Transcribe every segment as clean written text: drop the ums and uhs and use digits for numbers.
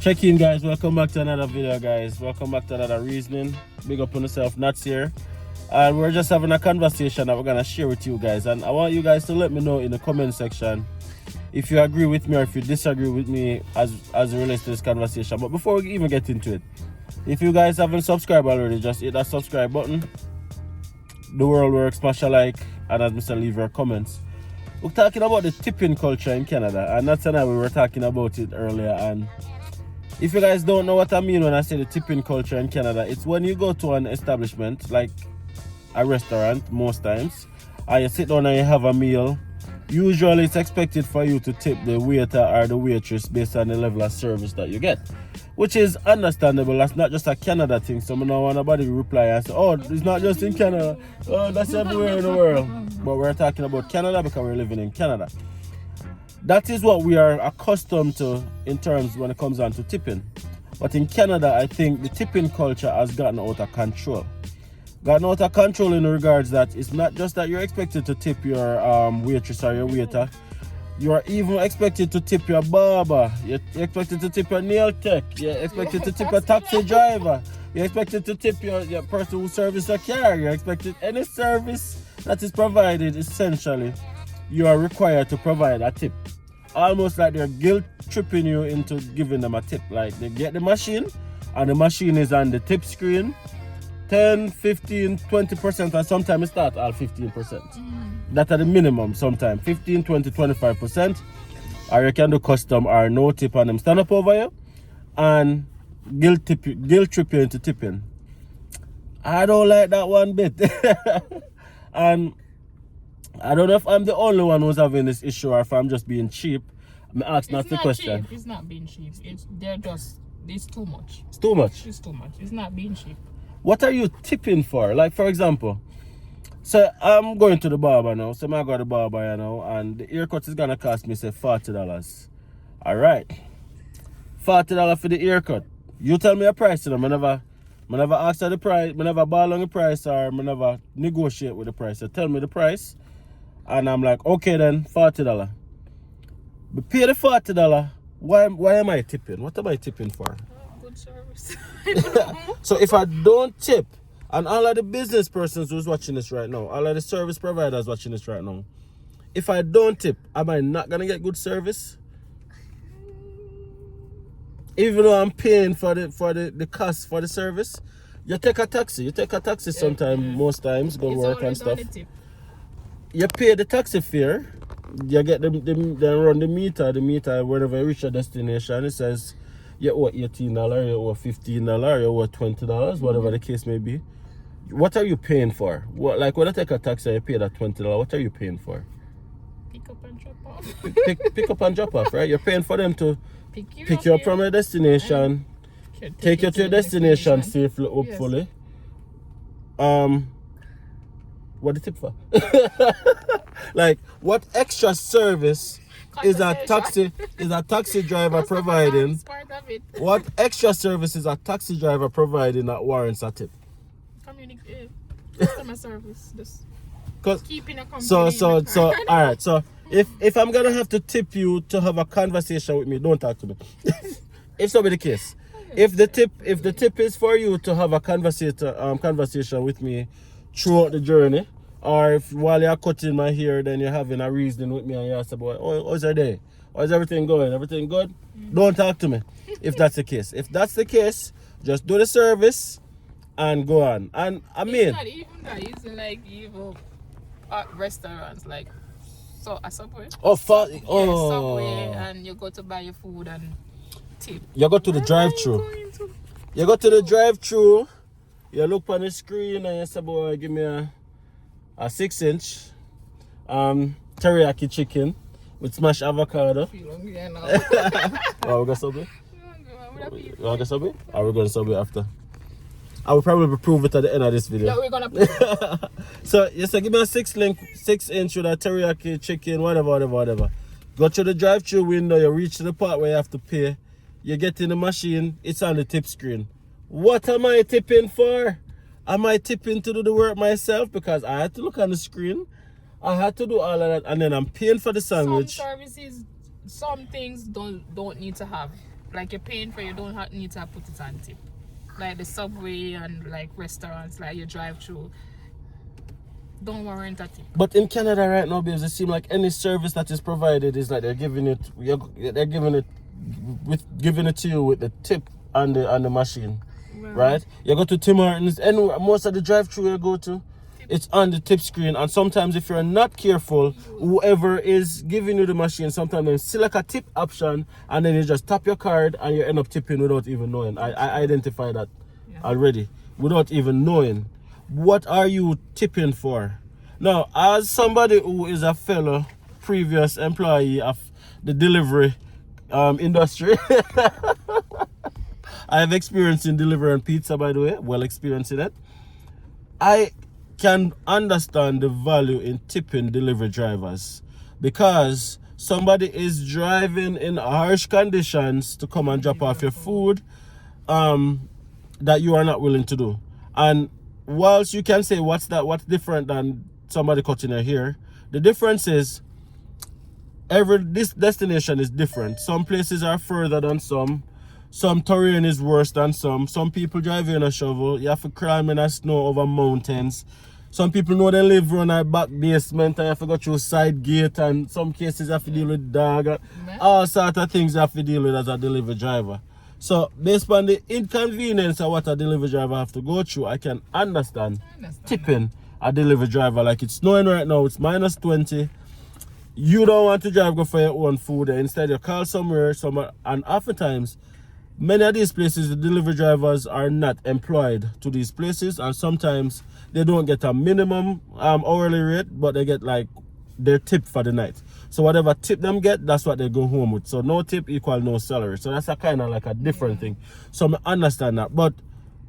Check in, guys. Welcome back to another video, guys. Welcome back to another reasoning. Big up on yourself, Nuts here. And we're just having a conversation that we're gonna share with you guys. And I want you guys to let me know in the comment section if you agree with me or if you disagree with me as it relates to this conversation. But before we even get into it, if you guys haven't subscribed already, just hit that subscribe button. The world works, smash a like, and as Mr. leave your comments. We're talking about the tipping culture in Canada, and that's why we were talking about it earlier. And if you guys don't know what I mean when I say the tipping culture in Canada, it's when you go to an establishment, like a restaurant most times, and you sit down and you have a meal. Usually it's expected for you to tip the waiter or the waitress based on the level of service that you get, which is understandable. That's not just a Canada thing, so I don't want nobody to reply and say, oh, it's not just in Canada, oh, that's everywhere in the world. But we're talking about Canada because we're living in Canada. That is what we are accustomed to in terms when it comes down to tipping. But in Canada, I think the tipping culture has gotten out of control. Gotten out of control in regards that it's not just that you're expected to tip your waitress or your waiter. You are even expected to tip your barber. You're expected to tip your nail tech. You're expected to tip a taxi driver. You're expected to tip your person who services a car. You're expected any service that is provided, essentially, you are required to provide a tip. Almost like they're guilt tripping you into giving them a tip. Like they get the machine and the machine is on the tip screen. 10, 15, 20%, and sometimes it starts at 15%. That's at the minimum sometimes. 15, 20, 25%. Or you can do custom or no tip on them. Stand up over you and guilt trip you into tipping. I don't like that one bit. And I don't know if I'm the only one who's having this issue or if I'm just being cheap. I'm asking that's the question. Cheap. It's not being cheap. It's too much. It's too much. It's too much. It's not being cheap. What are you tipping for? Like, for example, so I'm going to the barber now. So I go to the barber, you know, and the haircut is gonna cost me say $40. All right, $40 for the haircut. You tell me a price, you know. I never ask for the price. I never ball on the price, or I never negotiate with the price. So tell me the price, and I'm like, okay then, $40. But pay the $40. Why am I tipping? What am I tipping for? Good service. So if I don't tip, and all of the business persons who's watching this right now, all of the service providers watching this right now, if I don't tip, am I not gonna get good service? Even though I'm paying for the cost for the service, you take a taxi. Sometime, most times, go work and stuff. You pay the taxi fare. You get them run the meter whenever you reach your destination. It says you owe $18, you owe $15, you owe $20, whatever the case may be. What are you paying for? What, like when I take a taxi, I pay that $20. What are you paying for? Pick up and drop off. Pick up and drop off, right? You're paying for them to pick you up from your destination, take you to your destination safely, hopefully. Yes. What the tip for? Like, what extra service is a taxi driver providing? What extra service is a taxi driver providing that warrants a tip? Customer service. Just keeping a company. So all right. So if I'm gonna have to tip you to have a conversation with me, don't talk to me. If so be the case, if the tip is for you to have a conversation with me throughout the journey, or if while you're cutting my hair, then you're having a reason with me and you ask about, oh, how's your day? How's everything going? Everything good? Don't talk to me if that's the case. If that's the case, just do the service and go on. And I mean, it's not even that. It's like even at restaurants, like a Subway. Subway, and you go to buy your food and tip. You go to the drive-thru. You go to the drive-thru. You look on the screen and you say, boy, give me a 6-inch teriyaki chicken with smashed avocado. Oh, we got Subway? You want to get Subway? Or we going to Subway after? I will probably prove it at the end of this video. Yeah, we're gonna prove it. So you say give me a 6-inch with a teriyaki chicken, whatever. Go to the drive-thru window, you reach to the part where you have to pay. You get in the machine, it's on the tip screen. What am I tipping for? Am I tipping to do the work myself? Because I had to look on the screen. I had to do all of that, and then I'm paying for the sandwich. Some services, some things don't need to have like you're paying for, you don't need to put it on tip. Like the Subway and like restaurants, like your drive-thru, don't warrant a tip. But in Canada right now, babes, it seems like any service that is provided is like they're giving it to you with the tip on the machine, right? You go to Tim Hortons, and most of the drive-thru you go to, it's on the tip screen. And sometimes if you're not careful, whoever is giving you the machine, sometimes they select a tip option, and then you just tap your card and you end up tipping without even knowing. I identify that already without even knowing. What are you tipping for? Now, as somebody who is a fellow previous employee of the delivery industry, I have experience in delivering pizza, by the way, well experienced in it. I can understand the value in tipping delivery drivers, because somebody is driving in harsh conditions to come and drop off your food that you are not willing to do. And whilst you can say what's different than somebody cutting your hair, the difference is this destination is different. Some places are further than some terrain is worse than some people drive in a shovel, you have to climb in a snow over mountains. Some people know they live on a back basement and you have to go through a side gate, and some cases you have to deal with dog, all sorts of things you have to deal with as a delivery driver. So based on the inconvenience of what a delivery driver have to go through, I can understand tipping a delivery driver. Like, it's snowing right now, it's minus 20. You don't want to drive, go for your own food. Instead you call somewhere, and oftentimes many of these places, the delivery drivers are not employed to these places, and sometimes they don't get a minimum hourly rate, but they get like their tip for the night. So whatever tip them get, that's what they go home with. So no tip equal no salary. So that's a kind of like a different thing. So I understand that. But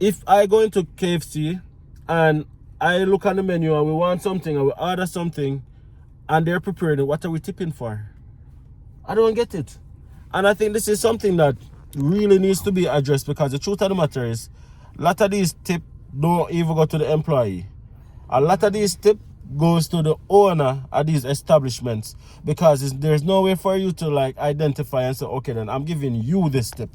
if I go into KFC and I look on the menu and we want something and we order something and they're preparing it, what are we tipping for? I don't get it. And I think this is something that really needs to be addressed, because the truth of the matter is a lot of these tips don't even go to the employee. A lot of these tips goes to the owner of these establishments, because there's no way for you to like identify and say, okay, then I'm giving you this tip.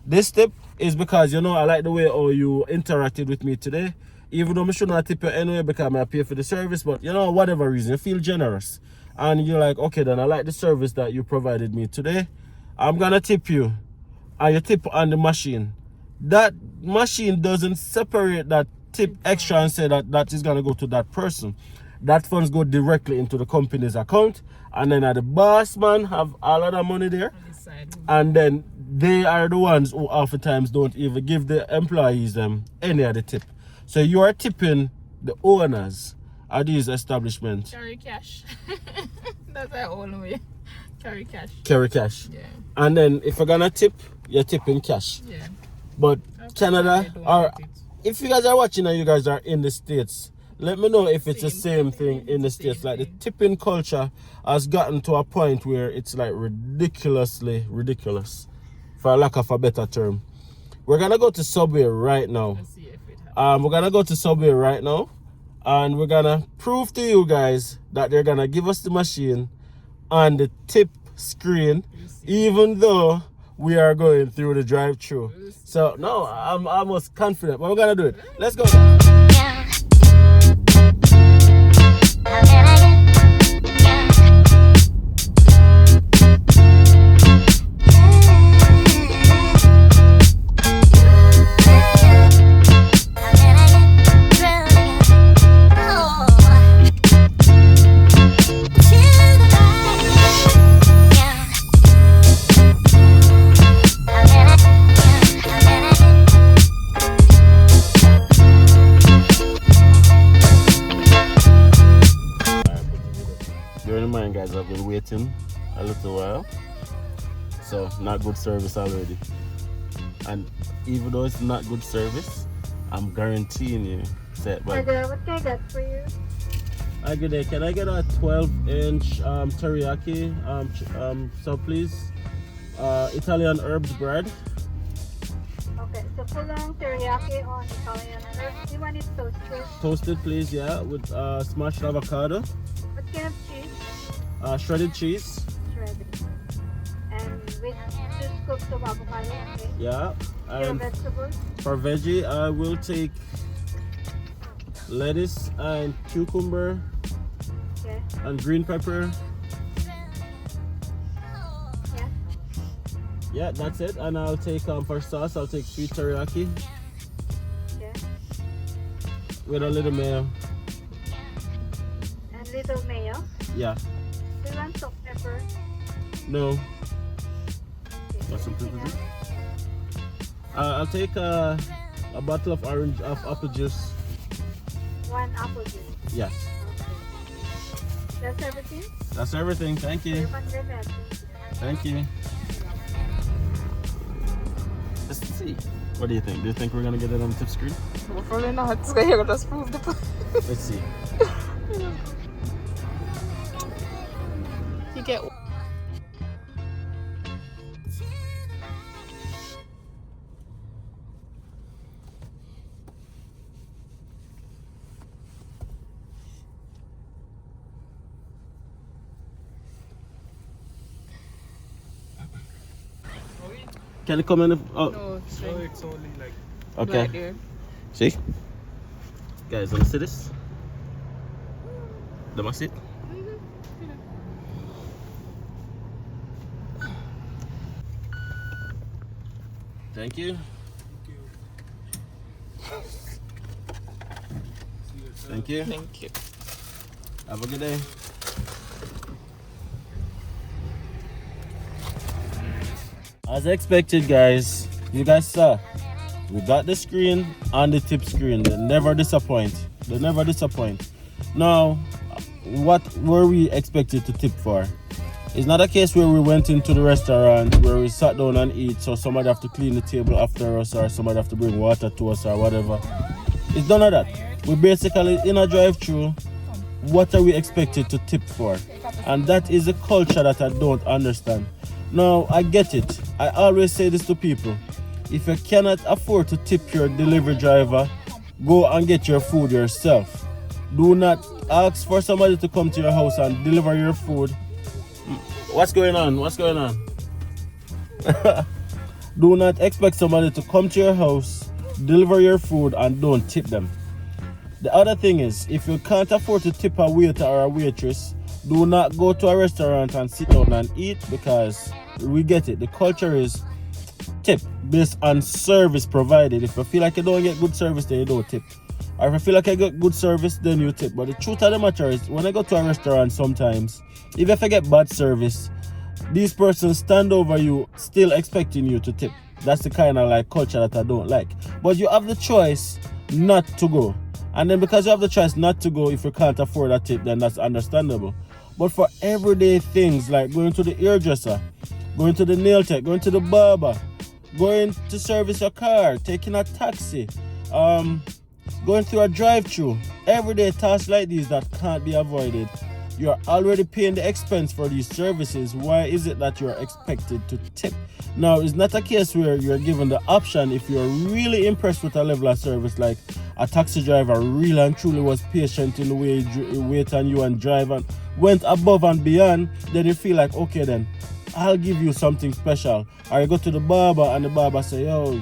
This tip is because, you know, I like the way you interacted with me today, even though I should not tip you anyway because I pay for the service, but you know, whatever reason, you feel generous and you're like, okay, then I like the service that you provided me today, I'm gonna tip you. And you tip on the machine. That machine doesn't separate that tip extra and say that is gonna go to that person. That funds go directly into the company's account, and then the boss man have all of that money there, and then they are the ones who oftentimes don't even give the employees any of the tip. So you are tipping the owners of these establishments. Carry cash. That's our own way. Carry cash. Carry cash. Yeah. And then if you're gonna tip, you're tipping cash. Yeah. But Canada, or if you guys are watching and you guys are in the States, let me know if it's the same thing in the States. Like, the tipping culture has gotten to a point where it's like ridiculously ridiculous, for lack of a better term. We're gonna go to Subway right now. We're gonna go to Subway right now, and we're gonna prove to you guys that they're gonna give us the machine on the tip screen, even though we are going through the drive-thru. So no, I'm almost confident, but we're gonna do it. Let's go. Guys, I've been waiting a little while, so not good service already. And even though it's not good service, I'm guaranteeing you set by. What can I get for you? Hi, good day. Can I get a 12-inch teriyaki so please? Italian herbs bread. Okay, so full on teriyaki on Italian herbs. You want it toasted? Toasted, please, yeah, with smashed avocado. What kind of cheese? Shredded cheese. Shredded. And with 2 scoops of avocado, okay? Yeah. Your vegetables? For veggie, I will take lettuce and cucumber Okay. and green pepper. Yeah. Yeah, that's it. And I'll take for sauce, I'll take sweet teriyaki Okay. with a little mayo. And little mayo. Yeah. Do you want salt pepper? No. Okay. Got some Anything pepper. else? I'll take a bottle of apple juice. 1 apple juice. Yes. Okay. That's everything? That's everything. Thank you. 500 pesos. Thank you. Let's see. What do you think? Do you think we're gonna get it on the tip screen? Hopefully not. So you just prove the point. Let's see. You get. Can you come in? Oh, No, So it's only like okay. right there. See? Guys, wanna see this? Let me see it. Thank you. Thank you. Thank you. Have a good day. As expected, guys, you guys saw, we got the screen and the tip screen. They never disappoint. They never disappoint. Now, what were we expected to tip for? It's not a case where we went into the restaurant where we sat down and eat, so somebody have to clean the table after us or somebody have to bring water to us or whatever. It's none of that. We basically in a drive-thru. What are we expected to tip for? And that is a culture that I don't understand. Now, I get it. I always say this to people. If you cannot afford to tip your delivery driver, go and get your food yourself. Do not ask for somebody to come to your house and deliver your food. What's going on? What's going on? Do not expect somebody to come to your house, deliver your food, and don't tip them. The other thing is, if you can't afford to tip a waiter or a waitress, do not go to a restaurant and sit down and eat, because we get it. The culture is tip based on service provided. If you feel like you don't get good service, then you don't tip. Or if you feel like you get good service, then you tip. But the truth of the matter is, when I go to a restaurant sometimes, if you get bad service, these persons stand over you still expecting you to tip. That's the kind of like culture that I don't like. But you have the choice not to go. And then because you have the choice not to go, if you can't afford a tip, then that's understandable. But for everyday things like going to the hairdresser, going to the nail tech, going to the barber, going to service your car, taking a taxi, going through a drive-thru, everyday tasks like these that can't be avoided, you're already paying the expense for these services. Why is it that you're expected to tip? Now, it's not a case where you're given the option. If you're really impressed with a level of service, like a taxi driver really and truly was patient in the way he wait on you and drive and went above and beyond, then you feel like, okay, then I'll give you something special. Or you go to the barber and the barber say, yo,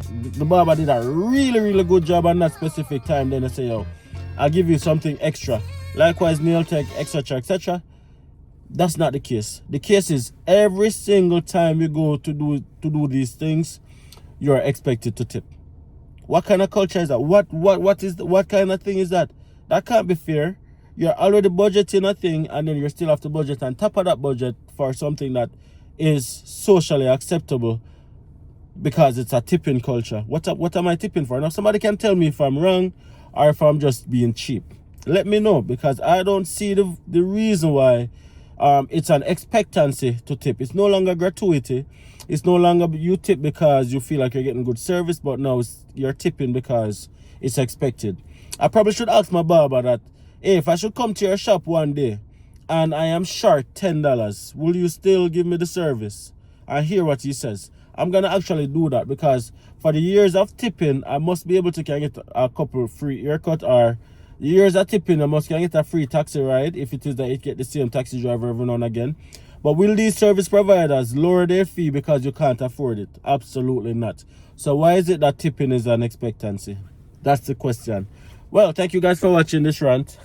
the barber did a really good job on that specific time. Then they say, yo, I'll give you something extra. Likewise, nail tech, etc., etc. That's not the case. The case is every single time you go to do these things, you're expected to tip. What kind of culture is that? What kind of thing is that? That can't be fair. You're already budgeting a thing, and then you still have to budget on top of that budget for something that is socially acceptable because it's a tipping culture. What am I tipping for? Now, somebody can tell me if I'm wrong or if I'm just being cheap. Let me know, because I don't see the reason why it's an expectancy to tip. It's no longer gratuity. It's no longer you tip because you feel like you're getting good service, but now you're tipping because it's expected. I probably should ask my barber that, hey, if I should come to your shop one day and I am short $10, will you still give me the service? I hear what he says. I'm going to actually do that, because for the years of tipping, I must be able to get a couple free haircut, or years of tipping, I must get a free taxi ride if it is that it get the same taxi driver every now and again. But will these service providers lower their fee because you can't afford it? Absolutely not. So why is it that tipping is an expectancy? That's the question. Well, thank you guys for watching this rant.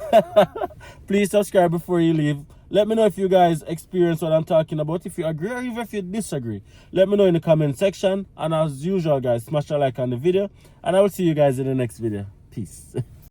Please subscribe before you leave. Let me know if you guys experience what I'm talking about. If you agree or even if you disagree, let me know in the comment section. And as usual, guys, smash a like on the video. And I will see you guys in the next video. Peace.